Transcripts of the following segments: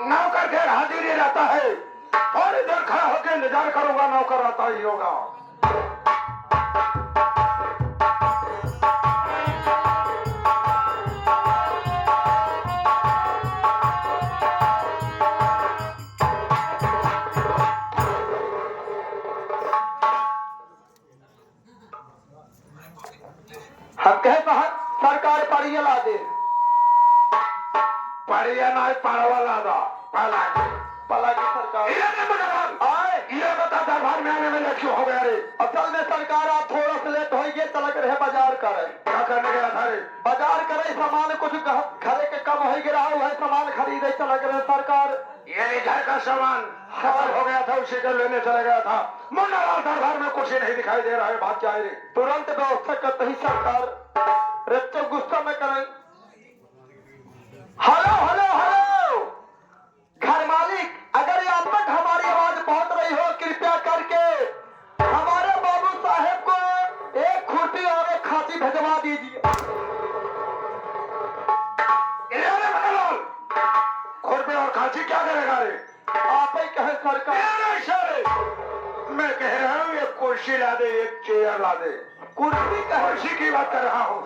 नौकर के हाजिर ही रहता है, थोड़ी देर खड़ा होकर इंतजार करूंगा, नौकर आता ही होगा। हम कहे सरकार पढ़िए ला दे, पढ़िए ना पढ़वा ला दा पला की सरकार ये बता दरबार में आने में लेट क्यों हो गया रे? असल में सरकार आप थोड़ा सा लेट हो गए, तलक रहे बाजार करे। क्या करने गया था रे? बाजार करे, सामान कुछ घरे के कम हो गया है, सामान खरीदे चलक रहे सरकार। ये घर का सामान खराब हो गया था, उसी को लेने चला गया था। मुन्ना लाल दरबार में कुछ ही नहीं दिखाई दे रहा है, बात क्या है रे? तुरंत व्यवस्था करते ही सरकार रत्ते गुस्सा में करें। हेलो हेलो हेलो घर मालिक, अगर आप तक हमारी आवाज पहुंच रही हो, कृपया करके हमारे बाबू साहेब को एक खुरपी और एक खांसी भिजवा दीजिए। खुरपी और खांसी क्या करेगा रे? आप ही कहे सरकार। मैं कह रहा हूँ एक कुर्सी ला दे, एक चेयर ला दे। कुर्सी की बात कर रहा हूँ।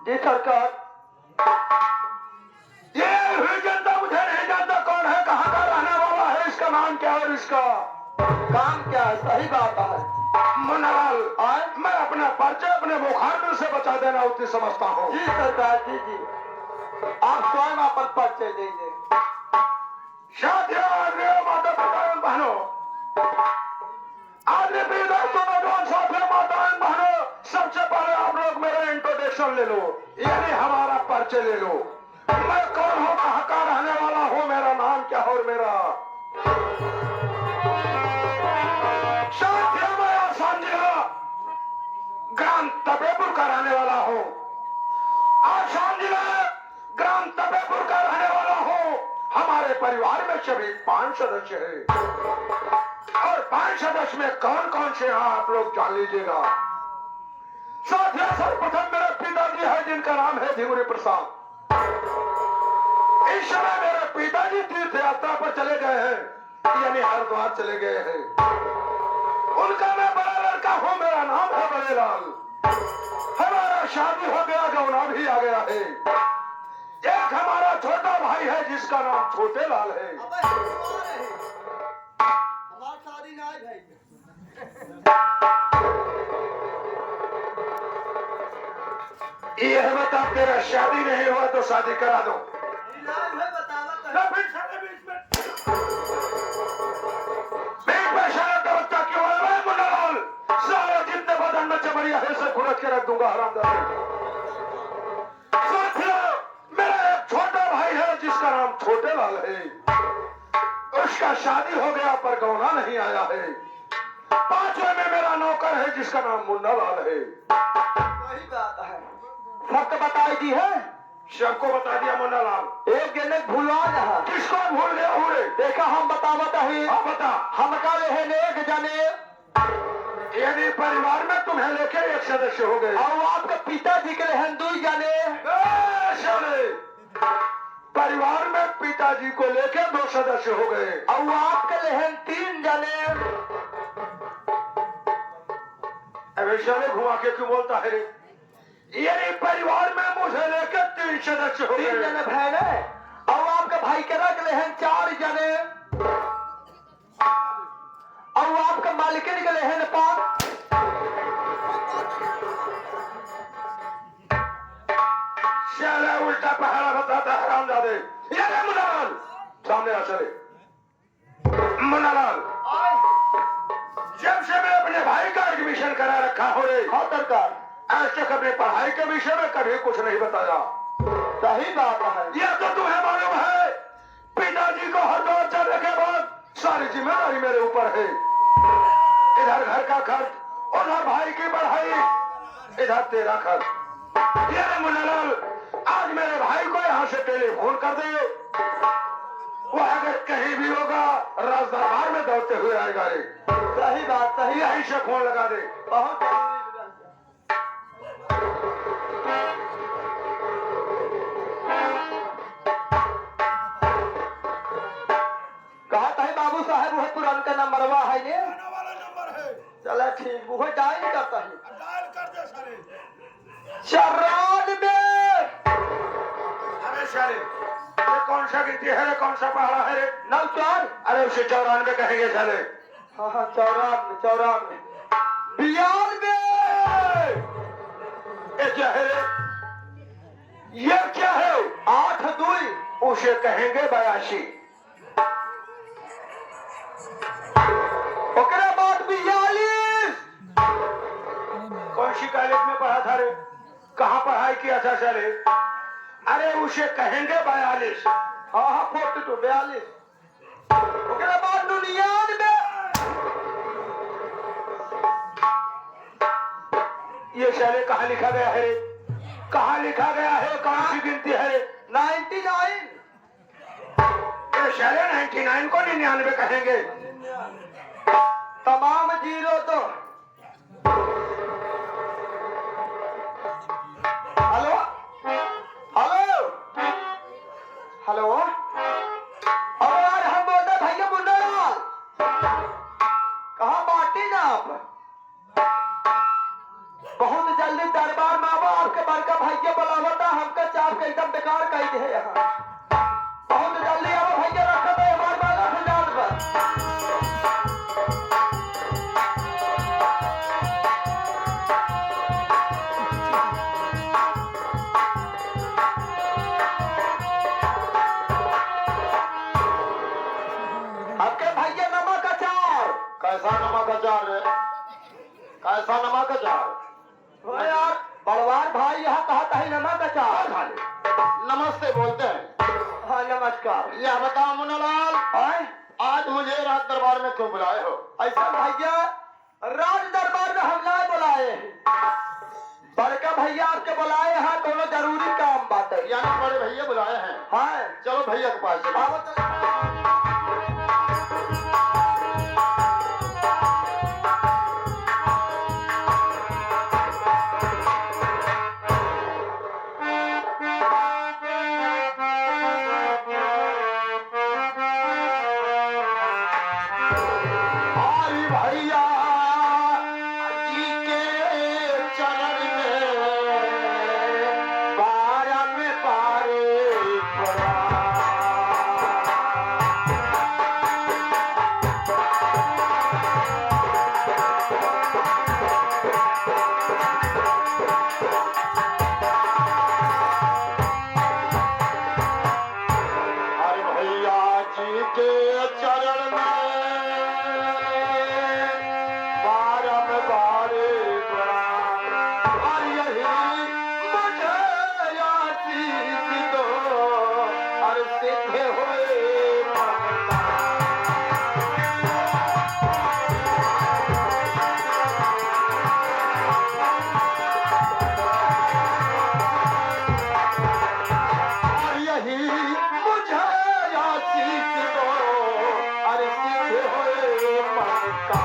जी सरकार। ये हुई जनता मुझे नहीं जानता कौन है, कहाँ का रहने वाला है, इसका नाम क्या है और इसका काम क्या है? सही बात है मुन्नालाल, मैं अपना परिचय अपने बुखार में से बचा देना उतनी समझता हूँ। जी सरकार, जी जी, आप स्वयं अपन परिचय दीजिए। माता पिता बहनों, आदि बहनों, सबसे पहले आप लोग मेरा इंट्रोडक्शन ले लो, यानी हमारा परिचय ले लो। मैं कौन हूँ, कहाँ का रहने वाला हूँ, मेरा नाम क्या है और मेरा ग्राम तपेपुर का रहने वाला हूँ। आसाम जिला ग्राम तपेपुर का रहने वाला हूँ। हमारे परिवार में सभी 5 सदस्य हैं और 5 सदस्य में कौन कौन से हैं आप लोग जान लीजिएगा। साथियों, सर्वप्रथम मेरे पिताजी है जिनका नाम है धिगुरी प्रसाद। इस समय मेरे पिताजी तीर्थ यात्रा पर चले गए हैं, यानी हरिद्वार चले गए हैं। उनका मैं बड़ा लड़का हूँ, मेरा नाम है बड़ेलाल। हमारा शादी हो गया, गौना भी आ गया है। एक हमारा छोटा भाई है जिसका नाम छोटे लाल है। हमारा शादी ना है भाई। ये बता, तेरा शादी नहीं हुआ तो शादी करा दो। जितने बदन में चमड़िया है सब खुरच के रख दूंगा हरामजादे। मेरा एक छोटा भाई है जिसका नाम छोटे लाल है। उसका शादी हो गया पर गौना नहीं आया है। 5वें में मेरा नौकर है जिसका नाम मुन्ना लाल है। वही बात है, सबको बताई दी है, सबको बता दिया मुन्ना लाल। एक जने भूलवा रहा, किसको भूल गया हुए? देखा हम बतावत है। हाँ बता। हम कल है एक जने, यदि परिवार में तुम्हें लेके एक सदस्य हो गए और आपके पिताजी के रहन 2 जने। परिवार में पिताजी को लेके 2 सदस्य हो गए और आपके रहन 3 जने। अभी घुमा के क्यों बोलता है रे? यानी परिवार में मुझे लेकर 3 सदस्य हो गए। 3 जने बहन है और आपके भाई के रख ले हैं 4 जने और आपके मालिकिन के ले हैं 5। चले उल्टा पहाड़ा बताता है हरामजादे। ये मुन्नालाल सामने आ चले। मुन्नालाल, जब से मैं अपने भाई का एडमिशन करा रखा हो रे, हाँ सरकार, आज तक अपने पढ़ाई के विषय में कभी कुछ नहीं बताया। सही बात है। यह तो तुम्हें मालूम है, पिताजी को हरिद्वार चलने के बाद सारी जिम्मेदारी मेरे ऊपर है। इधर घर का खर्च, उधर भाई की पढ़ाई, इधर तेरा खर्च। ये मुन्नालाल, आज कर दे, वो अगर कहीं भी होगा राज दरबार में दौड़ते हुए आएगा रे। सही बात, सही। यहीं से फोन लगा दे। बहुत जरूरी कहा था बाबू साहब वह तुरंत का नंबरवा है ने वाला नंबर है। चला ठीक वो डायल करता है। डायल कर दे साले। 94 अरे साले ये कौन सा गिनती है रे, कौन सा पहाड़ा है रे? 94 अरे उसे 94 कहेंगे साले। हाँ हाँ 94 92 ये क्या है रे? ये क्या है? 82 उसे कहेंगे 82। ओकरे बाद 42 कौन सी कॉलेज में पढ़ा था रे? कहाँ पढ़ाई किया था साले? अरे उसे कहेंगे 42। हाँ हाँ 42 42 ओकरे बाद 99 ये साले कहाँ लिखा गया है रे? कहाँ लिखा गया है? कौन सी गिनती है रे? 99 ये साले 99 को 99 कहेंगे। तमाम जीरो तो हेलो हेलो हेलो अब यार हम बोलते भैया मुंडालाल कहाँ बाटी ना आप बहुत जल्दी दरबार में आवा आपके बड़का भैया बुलावता हमका चाप के एकदम बेकार कही है यहाँ बहुत जल्दी आओ भैया रखो तो हमारे बाला से जान पर आपके भैया नमक अचार कैसा नमक अचार रे? कैसा नमक अचार? हो यार बड़वार भाई यहाँ कहता है नमक अचार नमस्ते बोलते हैं। हाँ नमस्कार यह बताओ मुन्नालाल, आए आज मुझे राज दरबार में क्यों बुलाए हो? ऐसा भैया राज दरबार में हम लाए बुलाए बड़का भैया आपके बुलाए हैं दोनों जरूरी काम बात है यानी बड़े भैया बुलाए हैं। हाँ चलो भैया के पास चलो। आओ चलो। हरि भैया जी के चरण में बारह में बारे पड़ा। हरि भैया जी के चरण में बारम बारे पड़ा। और यही मुझे आशीष दो और सिद्ध हुए ममता। और यही मुझे आशीष दो और सिद्ध हुए ममता।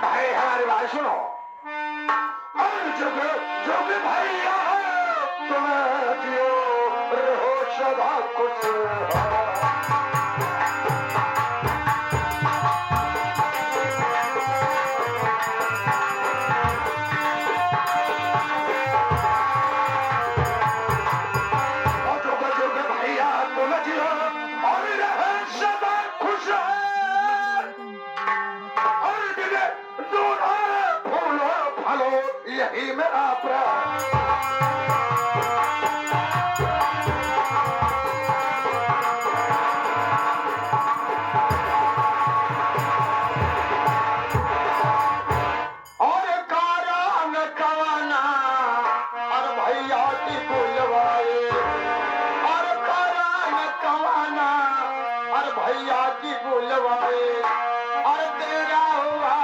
भाई हमारी बात सुनो। अरे जुग जुग भैया तुम जियो रहो सदा खुश। और जुग जुग भैया तुम जियो और रहो सदा खुश। और दिले दूल्हा फूलो फलो यही मेरा प्राण। और कारण कवाना और भैया की बुलवाए। और कारण कवाना और भैया की बुलवाए और तेरा हुआ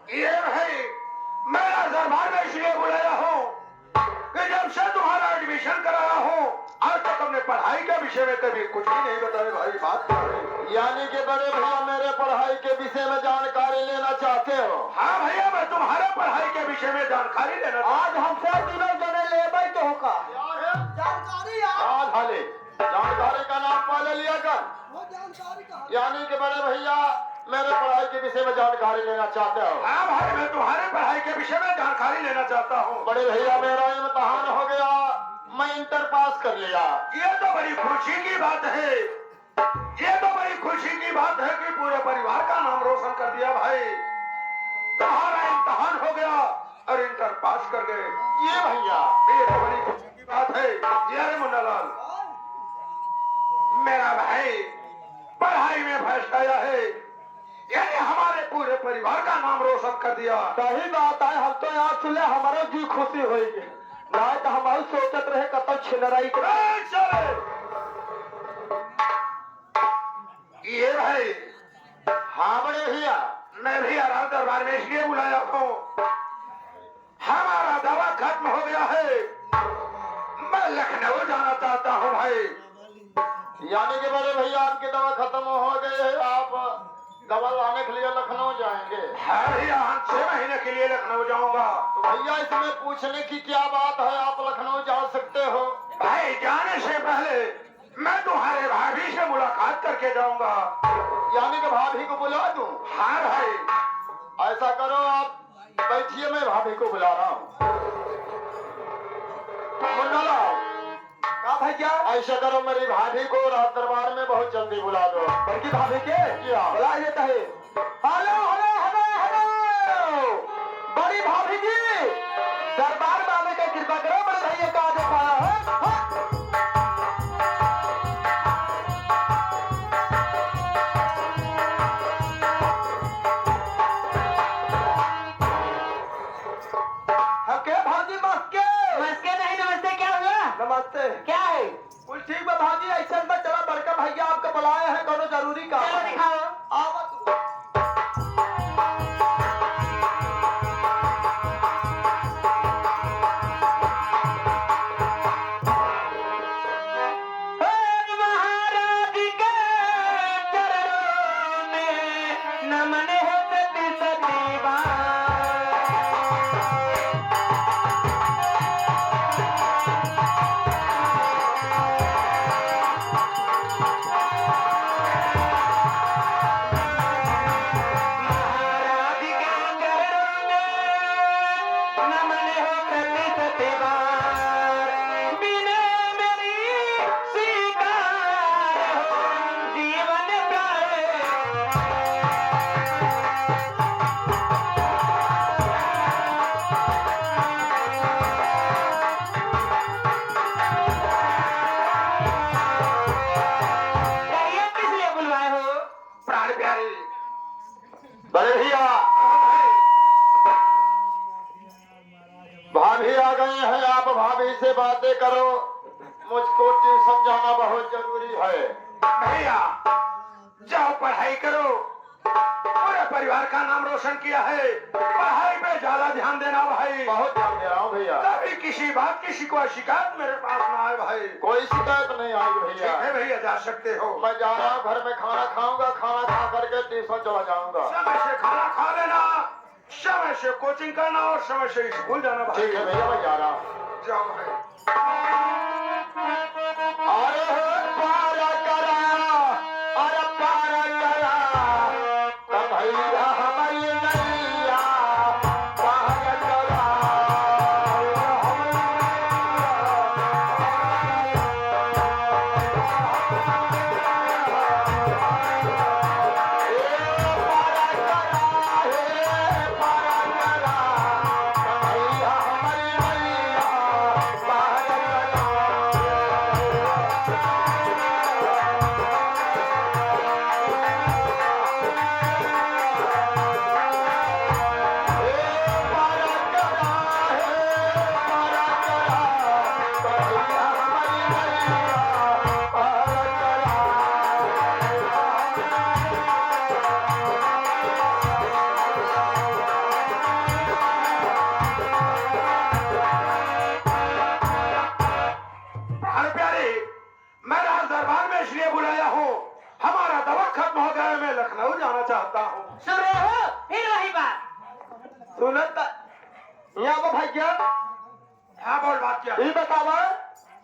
ये भाई मेरा दरबार में इसलिए बुलाया हूँ कि जब से तुम्हारा एडमिशन कराया हूँ आज तक हमने पढ़ाई के विषय में कभी कुछ भी नहीं बताया भाई। बात क्या है? यानी कि बड़े भैया मेरे पढ़ाई के विषय में जानकारी लेना चाहते हो? हाँ भैया मैं तुम्हारे पढ़ाई के विषय में जानकारी लेना आज हमसे तीनों जने लेबै तो का जानकारी आज हाले जानकारी का नाम पहले लिया कर। वो जानकारी का यानी कि बड़े भैया मेरे पढ़ाई के विषय में जानकारी लेना चाहते हो? हाँ भाई मैं तुम्हारे पढ़ाई के विषय में जानकारी लेना चाहता हूँ। बड़े भैया मेरा इम्तिहान हो गया, मैं इंटर पास कर लिया। ये तो बड़ी खुशी की बात है, ये तो बड़ी खुशी की बात है कि पूरे परिवार का नाम रोशन कर दिया भाई। तुम्हारा इम्तिहान हो गया और इंटर पास कर गए। ये भैया ये तो बड़ी खुशी की बात है। ये रे मुन्नालाल मेरा भाई पढ़ाई में फर्स्ट आया है, यानी हमारे पूरे परिवार का नाम रोशन कर दिया। सही बात है। हम तो यहाँ सुने हमारे जी खुशी होगी नहीं तो हमारी सोचत रहे कत छिनराई के ये भाई हाँ बड़े भैया मैं भी आराम दरबार में इसलिए बुलाया हूँ, हमारा दवा खत्म हो गया है, मैं लखनऊ जाना चाहता हूँ भाई। यानी कि बड़े भैया आपकी दवा खत्म हो गई है, आप दवा लाने के लिए लखनऊ जाएंगे? हाँ भैया 6 महीने के लिए लखनऊ जाऊंगा। तो भैया इसमें पूछने की क्या बात है, आप लखनऊ जा सकते हो? भाई जाने से पहले मैं तुम्हारे भाभी से मुलाकात करके जाऊंगा। यानी कि भाभी को बुला दूं? हाँ भाई ऐसा करो आप बैठिए, मैं भाभी को बुला रहा हूँ। मुन्नालाल का भैया ऐसा करो मेरी भाभी को रात दरबार में बहुत जल्दी बुला दो। बड़की भाभी के जी हाँ। बुला देता है। हेलो हेलो हेलो हेलो बड़ी भाभी जी दरबार में आने का कृपा करो। बड़े भैया का आदेश आया है। हम क्या भाजी मस्के नमस्ते नहीं नमस्ते क्या हुआ नमस्ते क्या है कुछ ठीक बा भाजी ऐसा में चला बड़का भैया आपको बुलाए हैं कोनो जरूरी काम चलो है। दिखाओ आवत महाराज के चरणों में नमन है सती सतीवा महाराज के चरणों में नमन है सती सतीवा बिना मेरी स्वीकार हो जीवन कहिए किस लिए बुलवाए हो प्राण प्यारे बड़े भैया भाभी आ गए हैं, आप भाभी से बातें करो, मुझको ट्यूशन जाना बहुत जरूरी है। भैया जाओ पढ़ाई करो, पूरे परिवार का नाम रोशन किया है, पढ़ाई पे ज्यादा ध्यान देना भाई। बहुत ध्यान दे रहा हूँ भैया, कभी किसी बात की शिकवा शिकायत मेरे पास ना आए भाई। कोई शिकायत नहीं आएगी भैया। ठीक है भैया जा सकते हो। मैं जा रहा हूँ, घर में खाना खाऊंगा, खाना खा करके ट्यूशन चला जाऊंगा। समय से खाना खा लेना, समय से कोचिंग करना और समय से स्कूल जाना भाई। ठीक है भैया मैं जा रहा हूँ। जाओ भाई। अरे पारा करा, अरे पारा करा, कन्हैया हमारी नैया, सुनत यहाँ वो भैया हाँ बोल बात क्या ये बतावा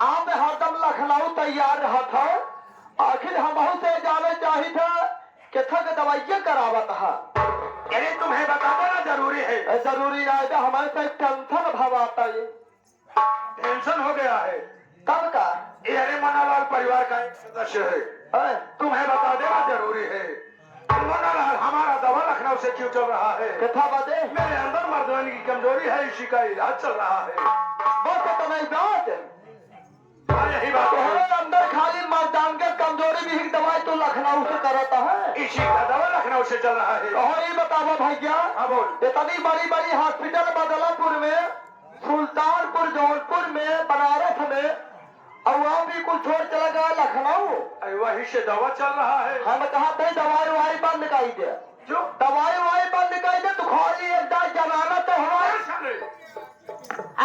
आप हरदम लखनऊ तैयार रहा था आखिर हम से जाने चाहिए था कि थक दवाइयाँ करावत है अरे तुम्हें बता देना जरूरी है जरूरी आएगा हमारे से टेंशन भाव आता है टेंशन हो गया है कब का ये अरे मनालाल परिवार का एक सदस्य है तुम्हें बता देना जरूरी है मनालाल हमारा दवा लखनऊ से क्यों चल रहा है कथा बदे मेरे अंदर मर्दानी की कमजोरी है इसी का इलाज चल रहा है बस तो नहीं बात हाँ यही बात तुम्हारे है अंदर खाली मर्दान के कमजोरी भी दवाई तो लखनऊ से करता है इसी का दवा लखनऊ से चल रहा है और ये बतावा भैया हाँ बोल इतनी बड़ी बड़ी हॉस्पिटल बदलापुर में सुल्तानपुर जौनपुर में बनारस में और वहाँ भी कुछ छोड़ चला गया लखनऊ अरे वही से दवा चल रहा है हम कहा थे दवाई वाई बंद कर दे जो दवाई वाई बंद कर दे तो खाली एक दाल जमाना तो हमारे साले,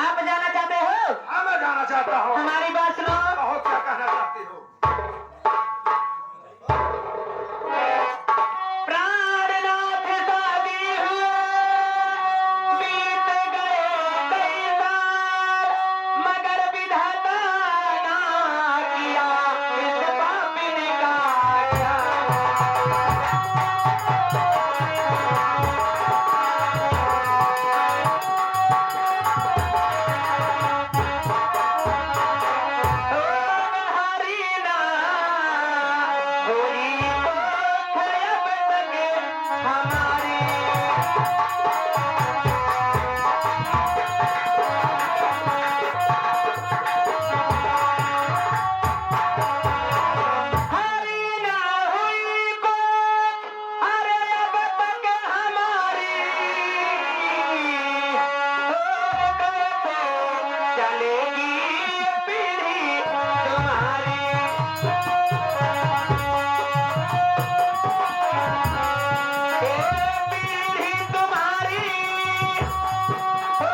आप जाना चाहते हो हाँ मैं जाना चाहता हूँ हमारी बात सुनो बहुत क्या कहना चाहती हो प्राणनाथ शादी हुए बीत गए कई साल मगर विधाता ना किया इस पापिन का हरीना होई तो खयब सके हमारी हरीना हुई को अरे अब तक हमारी हो गए तो चलेगी पीढ़ी तुम्हारी पीढ़ी तुम्हारी हो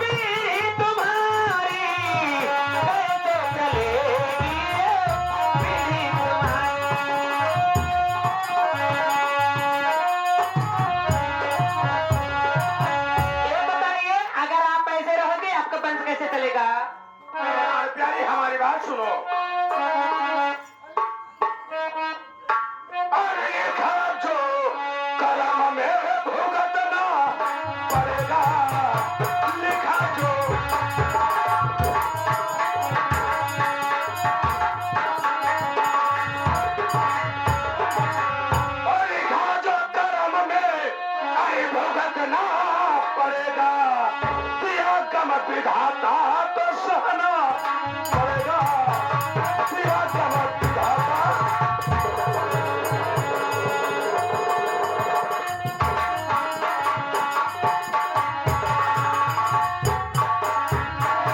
पीढ़ी तुम्हारी कैसे चलेगी पीढ़ी तुम्हारी ये बताइए अगर आप ऐसे रहोगे आपका वंश कैसे चलेगा प्यारी हमारी बात सुनो अरे ये खराब जो कलम में भुगतना पड़ेगा लिखा जो और लिखा जो कलम में अरे भुगतना पड़ेगा दिया कम विधाता तो सहना पड़ेगा दिया कम विधाता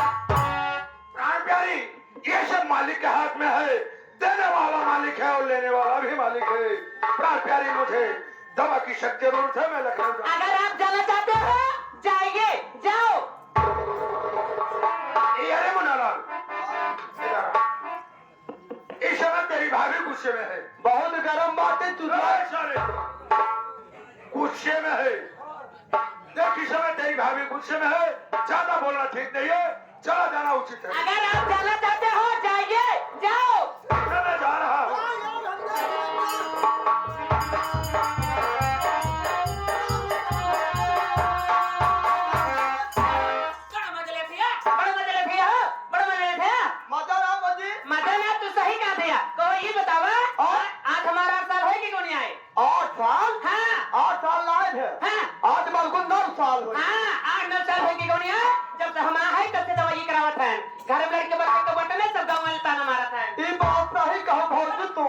प्राण प्यारी ये सब मालिक के हाथ में है देने वाला मालिक है और लेने वाला भी मालिक है प्राण प्यारी मुझे दवा की शक्ति जरूरत है मैं लखनऊ जाऊँ अगर आप जाना चाहते हो जाइए जाओ ये अरे मुन्नालाल इस समय तेरी भाभी गुस्से में है बहुत गर्म बातें तू अरे साले, गुस्से में है देख इस समय तेरी भाभी गुस्से में है ज्यादा बोलना ठीक नहीं है चला जाना उचित है अगर आप जाना चाहते हो जाइए जाओ मैं जा रहा हूँ बड़ा मजा लेते हैं बड़ा मजा लेते हैं बड़ा मजा लेते हैं मजा ना बजी मजा ना तू सही कहा दिया तो ये बतावा और? आज हमारा साल है कि कौन आए 8 साल हाँ 8 साल लाए थे हाँ आज बिल्कुल 9 साल हुए हाँ 8-9 साल है कि कौन आए जब से हम आए तब से दवाई करावत है घर में लड़के बच्चे को बटन है सब गाँव वाले ताना मारा था ये बात सही कहो भौजी तू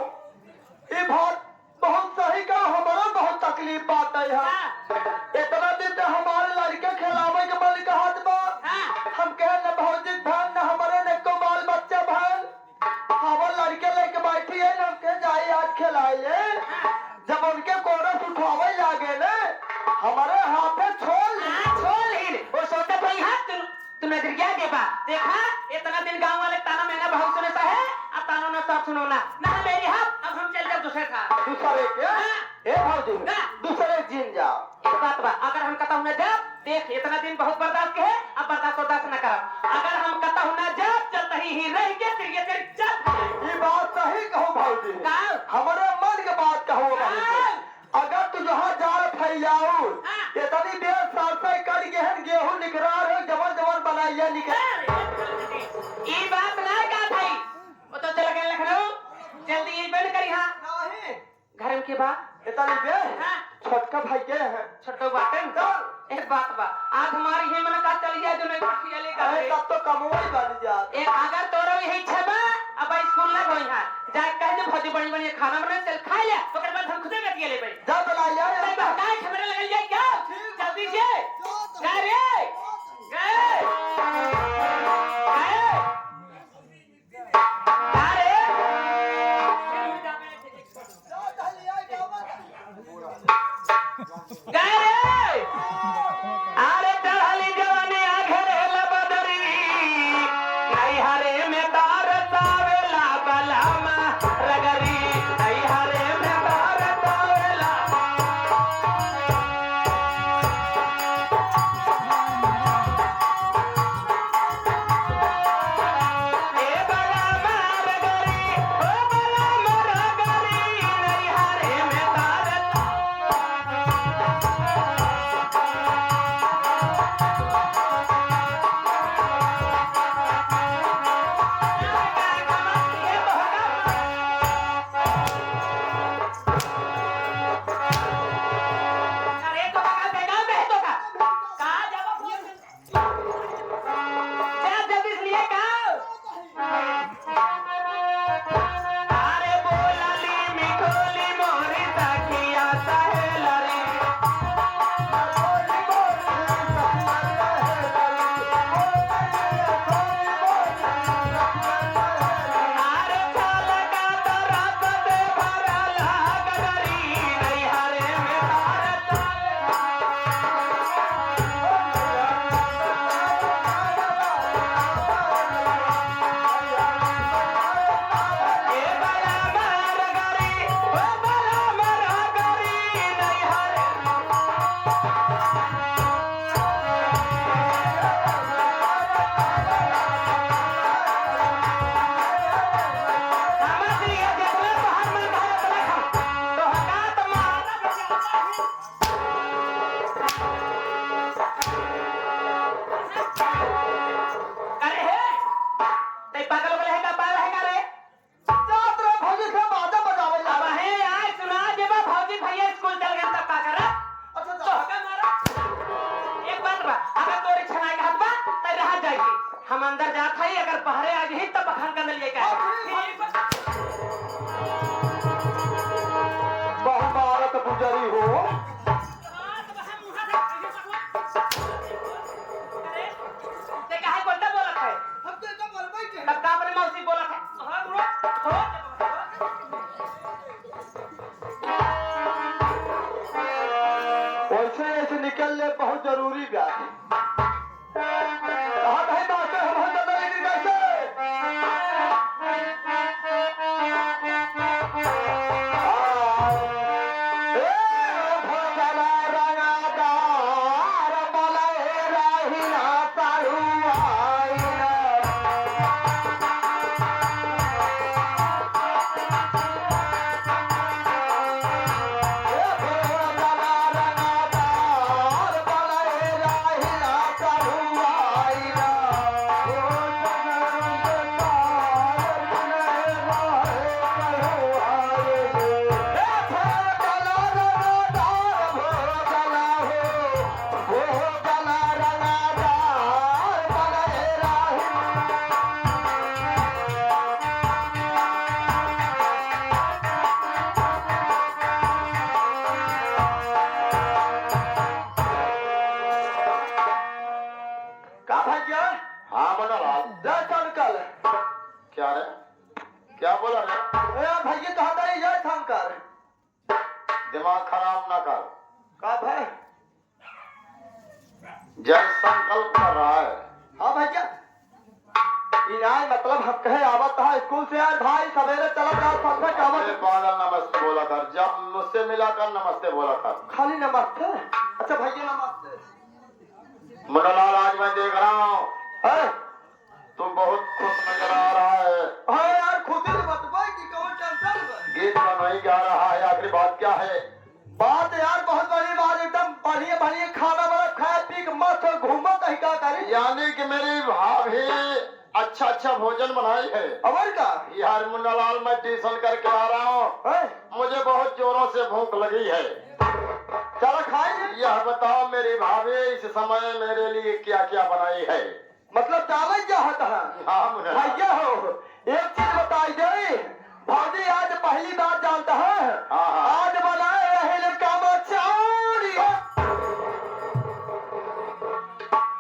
ये बात बहुत सही कहो हमारा बहुत तकलीफ बात है यहाँ इतना दिन से हमारे लड़के खिलावे के बल का हाथ बा हाँ हम कहे न भौजी बहन न हमारे न को बाल बच्चा बहन हमारे लड़के लेके बैठी है न उनके जाए आज खिलाइए जब उनके कोरस उठावे लागे न हमारे हाथे छोड़ हाँ छोड़ ही वो सोचा तो यहाँ तू नजरिया देबा देखा इतना दिन गांव वाले ताना मैंने बहुत सुने सा है अब ताना ना सब सुनो ना ना मेरी हाथ अब हम चल जाओ दूसरे था दूसरे के ए भौजी हाँ। दूसरे जिन जाओ एक बात बा अगर हम कहता हूँ ना जब दिन बहुत बर्दाश्त के है, अब बर्दाश्त न कर। अगर हम कहता हूँ ना जब चलता ही रह के फिर ये तेरी चल। ये बात सही कहो भाजी, का हमारे मन के बात कहो भाजी। अगर तू जहाँ जाल फैलाऊ इतनी देर सरसों कर गेहूं निकरार हो जबर जबर बनाइए निकल। ये बात ना का भाई, वो तो चल गए लखनऊ, जल्दी ये बंद करी। हाँ नहीं घर के बाद इतनी देर हाँ छोटका भाई के है छोटो बाटन एक बात बा, आज हमारी ही मन का चली जाए जो नहीं पठिया अरे लेकर तब तो कमोई बन जा। एक अगर तोरो यही छबा अब स्कूल ना होई है जाए कह दे भौजी बड़ी बड़ी खाना बना चल खा ले, ओकर बाद हम खुदे गतिए लेबै। जा बनाइए नहीं बहकाए खबरे लगल जाए क्या जल्दी से गए रे गए गए अरे चढ़ली जवानी आखिर लबदरी नहीं हरे में तार तावेला बलामा रगरी नहीं हरे में तार तावेला ए बलामा रगरी ओ बलामा रगरी नहीं हरे में तार अरे तो का बेगा में तो का जब जल्दी से लिए का अरे बोलाली मिठोली मोरी तकिया सहेलरी अरे चाल का तरफ दे भरला गगरी नहीं हरे में तार ए बला मर गरी ओ बला मर गरी नहीं हरे समझ लिया देखले तो हर मन भारत लखन तो हकात मारा बचा करे है ते पागल वाले है का पागल है का रे जात रे भाजी से बाजा बजावे अब जा। है आए सुना जेबा भौजी भैया स्कूल चल गए तब का कर अच्छा तो जा। हका मारा एक बात बा अगर तोरे छनाई का हाथ बा त रह जाएगी हम अंदर जात हई अगर पहरे आ गई तब बखान कर लिए का बहुभारत गुजरी हो ते काहे बोलता बोलत है हम तो एकदम बलबई के तब का अपने मौसी बोलत है हां ब्रो वैसे ऐसे निकलने बहुत जरूरी बात है। कहाँ भाई बात है हम तो नहीं कैसे भोला रंगादार बलए रहिना सारुआइना का भाग्य हाँ बोला लाल जय शंकर क्या रे क्या बोला रे भैया कहता है जय शंकर दिमाग खराब ना कर। का भाई जल संकल्प कर रहा है। हाँ भैया इनाय मतलब हम कहे आवत था स्कूल से आज भाई सवेरे चला जाओ सबसे अरे आवत पागल नमस्ते बोला कर, जब मुझसे मिला कर नमस्ते बोला कर। खाली नमस्ते। अच्छा भैया नमस्ते। मुन्नालाल आज मैं देख रहा हूँ है? तुम बहुत खुश नजर आ रहा है। हाँ यार खुशी से बतवाई कि कौन टेंशन बा? गीत का नहीं गा रहा है, आखिरी बात क्या है? बात यार बहुत बड़ी बात, एकदम बढ़िया बढ़िया खाना वाला खाए पी के मस्त घूमत है, क्या करी? यानी कि मेरी भाभी अच्छा अच्छा भोजन बनाई है। अबर का यार मुन्नालाल मैं ट्यूशन करके आ रहा हूँ, है? मुझे बहुत जोरों से भूख लगी है। चलो खाइए। यह बताओ मेरी भाभी इस समय मेरे लिए क्या क्या बनाई है? मतलब चावल चाहत है? हाँ मुन्नालाल। भैया हो एक चीज बताई दे, भाजी आज पहली बार जानता है, हाँ, हाँ। आज बनाए रहे कमचौड़ी।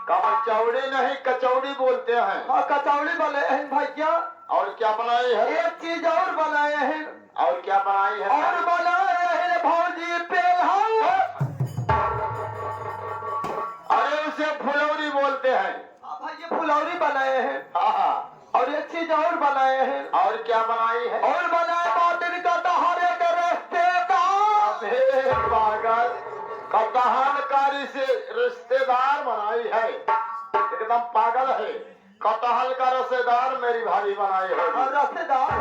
कचौड़ी नहीं कचौड़ी बोलते हैं। हाँ कचौड़ी बने हैं भैया। और क्या बनाई है? एक चीज और बनाए हैं, और क्या बनाई है? और बनाए रहे भौजी पेल्हा। अरे उसे फुलौरी बोलते हैं। हाँ भैया फुलौरी बनाए हैं, हाँ हाँ। और एक चीज और बनाए हैं, और क्या बनाई है? और बनाए बातिल का दहाड़े के रास्ते का। अबे पागल, कटहलकारी से रिश्तेदार बनाई है, एकदम पागल है। कटहल का रिश्तेदार मेरी भाभी बनाई है। और रास्तेदार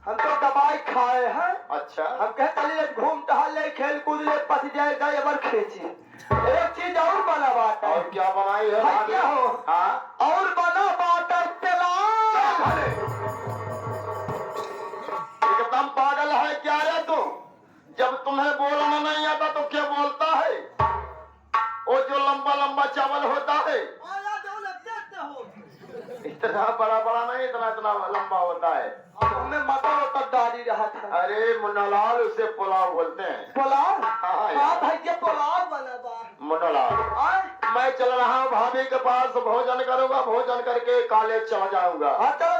हम तो दवाई खाए हैं, अच्छा हम कहे चलिए घूम टहल ले खेल कूद ले पच जाए गए अबर खींची। एक चीज और बना बात है। और क्या बनाई है भाभी? भैया हो हाँ और बना बात तेलाल। एकदम पागल है क्या रे तू? जब तुम्हें बोलना नहीं आता तो क्या बोलता है? वो जो लंबा लंबा चावल होता है इतना बड़ा बड़ा नहीं, इतना इतना लंबा होता है। हमें मटर उतर डाली रहा था। अरे मुन्नालाल उसे पुलाव बोलते हैं। पुलाव? हाँ, हाँ भैया पुलाव बना बा। मुन्नालाल आए? मैं चल रहा हूँ भाभी के पास, भोजन करूंगा, भोजन करके कॉलेज चला जाऊंगा। हाँ चलो